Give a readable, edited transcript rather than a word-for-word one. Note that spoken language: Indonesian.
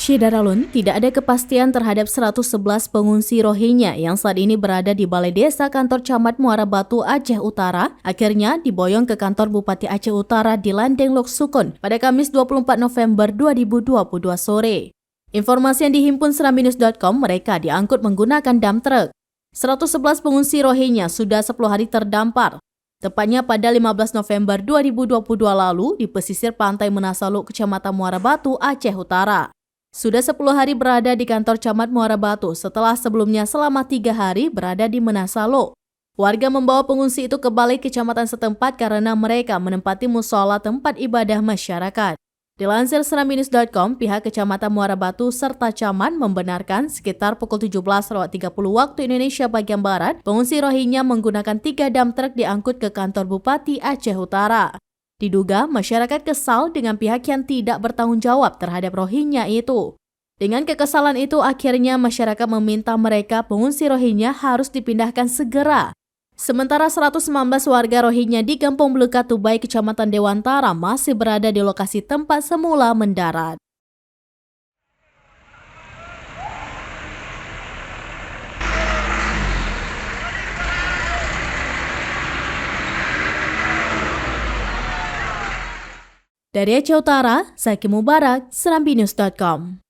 Syidaralun, tidak ada kepastian terhadap 111 pengungsi Rohingya yang saat ini berada di Balai Desa Kantor Camat Muara Batu, Aceh Utara, akhirnya diboyong ke kantor Bupati Aceh Utara di Landeng Lok Sukun pada Kamis 24 November 2022 sore. Informasi yang dihimpun serambinews.com, mereka diangkut menggunakan dump truck. 111 pengungsi Rohingya sudah 10 hari terdampar. Tepatnya pada 15 November 2022 lalu di pesisir pantai Menasaluk, Kecamatan Muara Batu, Aceh Utara. Sudah 10 hari berada di kantor Camat Muara Batu setelah sebelumnya selama 3 hari berada di Menasaluk. Warga membawa pengungsi itu ke balai kecamatan setempat karena mereka menempati musola tempat ibadah masyarakat. Dilansir serambinews.com, pihak Kecamatan Muara Batu serta Camat membenarkan sekitar pukul 17.30 waktu Indonesia bagian Barat, pengungsi Rohingya menggunakan 3 dump truck diangkut ke kantor Bupati Aceh Utara. Diduga masyarakat kesal dengan pihak yang tidak bertanggung jawab terhadap Rohingya itu. Dengan kekesalan itu akhirnya masyarakat meminta mereka pengungsi Rohingya harus dipindahkan segera. Sementara 119 warga Rohingya di Kampung Beluka Tubai, Kecamatan Dewantara masih berada di lokasi tempat semula mendarat. Dari Aceh Utara, Zaki Mubarak, serambinews.com.